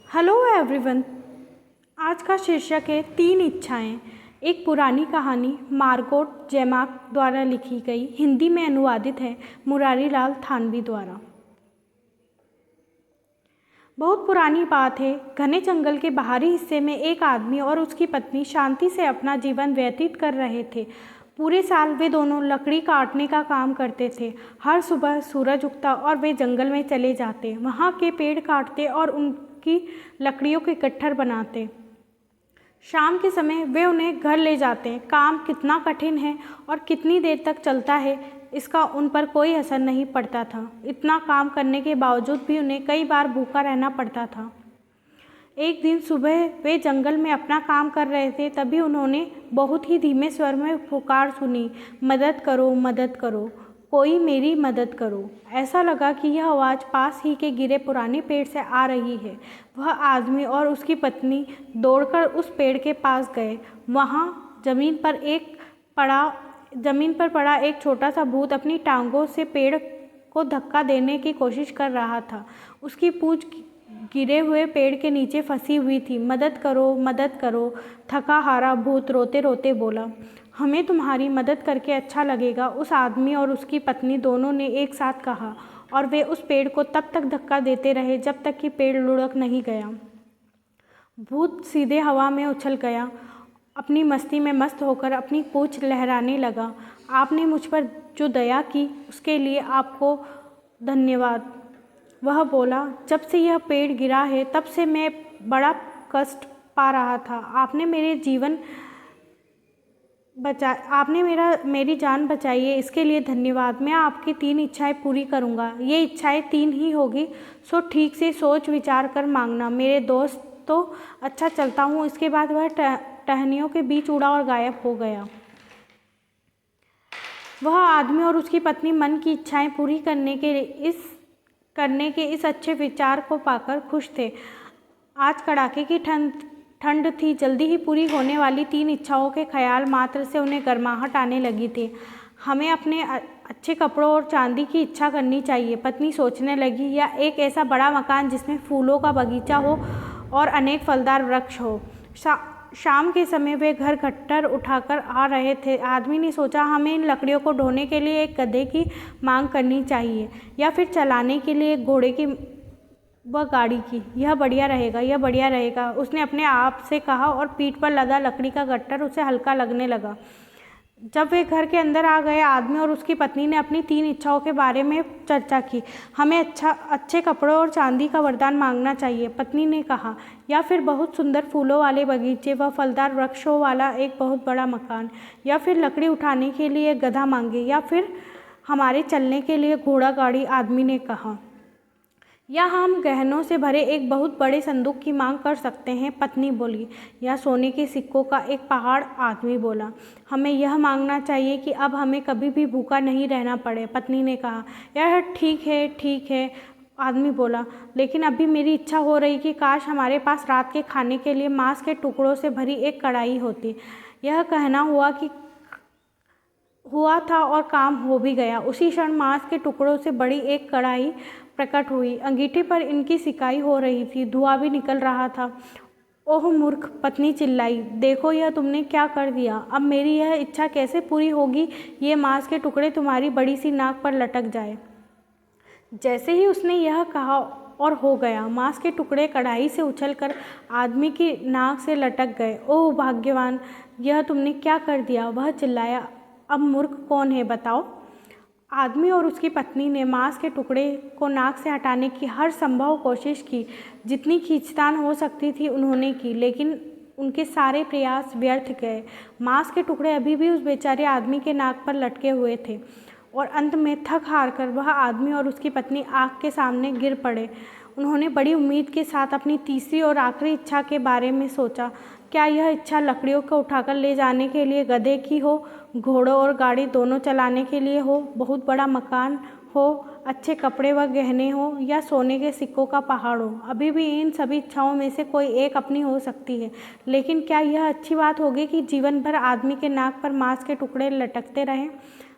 Hello everyone. आज का शीर्षक है तीन इच्छाएं। एक पुरानी कहानी मार्गोट जैमाक द्वारा लिखी गई, हिंदी में अनुवादित है मुरारी लाल थानवी द्वारा। बहुत पुरानी बात है। घने जंगल के बाहरी हिस्से में एक आदमी और उसकी पत्नी शांति से अपना जीवन व्यतीत कर रहे थे। पूरे साल वे दोनों लकड़ी काटने का काम करते थे। हर सुबह सूरज उगता और वे जंगल में चले जाते, वहाँ के पेड़ काटते और उनकी लकड़ियों के गट्ठर बनाते। शाम के समय वे उन्हें घर ले जाते। काम कितना कठिन है और कितनी देर तक चलता है, इसका उन पर कोई असर नहीं पड़ता था। इतना काम करने के बावजूद भी उन्हें कई बार भूखा रहना पड़ता था। एक दिन सुबह वे जंगल में अपना काम कर रहे थे, तभी उन्होंने बहुत ही धीमे स्वर में पुकार सुनी, मदद करो, मदद करो, कोई मेरी मदद करो। ऐसा लगा कि यह आवाज़ पास ही के गिरे पुराने पेड़ से आ रही है। वह आदमी और उसकी पत्नी दौड़कर उस पेड़ के पास गए। वहाँ जमीन पर पड़ा एक छोटा सा भूत अपनी टांगों से पेड़ को धक्का देने की कोशिश कर रहा था। उसकी पूंछ गिरे हुए पेड़ के नीचे फंसी हुई थी। मदद करो, मदद करो, थका हारा भूत रोते रोते बोला। हमें तुम्हारी मदद करके अच्छा लगेगा, उस आदमी और उसकी पत्नी दोनों ने एक साथ कहा, और वे उस पेड़ को तब तक धक्का देते रहे जब तक कि पेड़ लुढ़क नहीं गया। भूत सीधे हवा में उछल गया, अपनी मस्ती में मस्त होकर अपनी पूंछ लहराने लगा। आपने मुझ पर जो दया की उसके लिए आपको धन्यवाद, वह बोला। जब से यह पेड़ गिरा है तब से मैं बड़ा कष्ट पा रहा था। आपने मेरी जान बचाई है, इसके लिए धन्यवाद। मैं आपकी तीन इच्छाएं पूरी करूंगा। ये इच्छाएं तीन ही होगी, सो ठीक से सोच विचार कर मांगना। मेरे दोस्त, तो अच्छा चलता हूँ। इसके बाद वह टहनियों के बीच उड़ा और गायब हो गया। वह आदमी और उसकी पत्नी मन की इच्छाएं पूरी करने के इस अच्छे विचार को पाकर खुश थे। आज कड़ाके की ठंड थी। जल्दी ही पूरी होने वाली तीन इच्छाओं के ख्याल मात्र से उन्हें गर्माहट आने लगी थी। हमें अपने अच्छे कपड़ों और चांदी की इच्छा करनी चाहिए, पत्नी सोचने लगी, या एक ऐसा बड़ा मकान जिसमें फूलों का बगीचा हो और अनेक फलदार वृक्ष हो। शाम के समय वे घर गट्ठर उठाकर आ रहे थे। आदमी ने सोचा, हमें इन लकड़ियों को ढोने के लिए एक गधे की मांग करनी चाहिए, या फिर चलाने के लिए एक घोड़े की व गाड़ी की। यह बढ़िया रहेगा, उसने अपने आप से कहा, और पीठ पर लदा लकड़ी का गट्ठर उसे हल्का लगने लगा। जब वे घर के अंदर आ गए, आदमी और उसकी पत्नी ने अपनी तीन इच्छाओं के बारे में चर्चा की। हमें अच्छे कपड़ों और चांदी का वरदान मांगना चाहिए, पत्नी ने कहा, या फिर बहुत सुंदर फूलों वाले बगीचे व फलदार वृक्षों वाला एक बहुत बड़ा मकान, या फिर लकड़ी उठाने के लिए एक गधा मांगे, या फिर हमारे चलने के लिए घोड़ा गाड़ी, आदमी ने कहा। या हम गहनों से भरे एक बहुत बड़े संदूक की मांग कर सकते हैं, पत्नी बोली। या सोने के सिक्कों का एक पहाड़, आदमी बोला। हमें यह मांगना चाहिए कि अब हमें कभी भी भूखा नहीं रहना पड़े, पत्नी ने कहा। यह ठीक है, आदमी बोला, लेकिन अभी मेरी इच्छा हो रही कि काश हमारे पास रात के खाने के लिए मांस के टुकड़ों से भरी एक कढ़ाई होती। यह कहना हुआ था और काम हो भी गया। उसी क्षण मांस के टुकड़ों से बड़ी एक कढ़ाई प्रकट हुई। अंगीठे पर इनकी सिकाई हो रही थी, धुआं भी निकल रहा था। ओह मूर्ख, पत्नी चिल्लाई, देखो यह तुमने क्या कर दिया। अब मेरी यह इच्छा कैसे पूरी होगी, ये मांस के टुकड़े तुम्हारी बड़ी सी नाक पर लटक जाए। जैसे ही उसने यह कहा और हो गया, मांस के टुकड़े कढ़ाई से उछलकर आदमी की नाक से लटक गए। ओह भाग्यवान, यह तुमने क्या कर दिया, वह चिल्लाया। अब मूर्ख कौन है बताओ। आदमी और उसकी पत्नी ने मांस के टुकड़े को नाक से हटाने की हर संभव कोशिश की। जितनी खींचतान हो सकती थी उन्होंने की, लेकिन उनके सारे प्रयास व्यर्थ गए। मांस के टुकड़े अभी भी उस बेचारे आदमी के नाक पर लटके हुए थे, और अंत में थक हार कर वह आदमी और उसकी पत्नी आग के सामने गिर पड़े। उन्होंने बड़ी उम्मीद के साथ अपनी तीसरी और आखिरी इच्छा के बारे में सोचा। क्या यह इच्छा लकड़ियों को उठाकर ले जाने के लिए गधे की हो, घोड़ों और गाड़ी दोनों चलाने के लिए हो, बहुत बड़ा मकान हो, अच्छे कपड़े व गहने हो, या सोने के सिक्कों का पहाड़ हो? अभी भी इन सभी इच्छाओं में से कोई एक अपनी हो सकती है, लेकिन क्या यह अच्छी बात होगी कि जीवन भर आदमी के नाक पर मांस के टुकड़े लटकते रहें?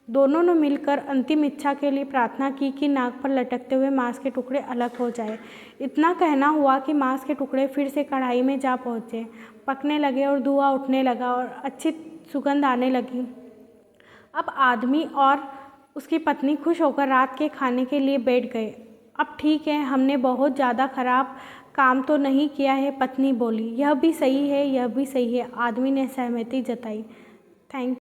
दोनों ने मिलकर अंतिम इच्छा के लिए प्रार्थना की कि नाग पर लटकते हुए मांस के टुकड़े अलग हो जाए। इतना कहना हुआ कि मांस के टुकड़े फिर से कढ़ाई में जा पहुँचे, पकने लगे और धुआं उठने लगा और अच्छी सुगंध आने लगी। अब आदमी और उसकी पत्नी खुश होकर रात के खाने के लिए बैठ गए। अब ठीक है, हमने बहुत ज़्यादा खराब काम तो नहीं किया है, पत्नी बोली। यह भी सही है, यह भी सही है, आदमी ने सहमति जताई। थैंक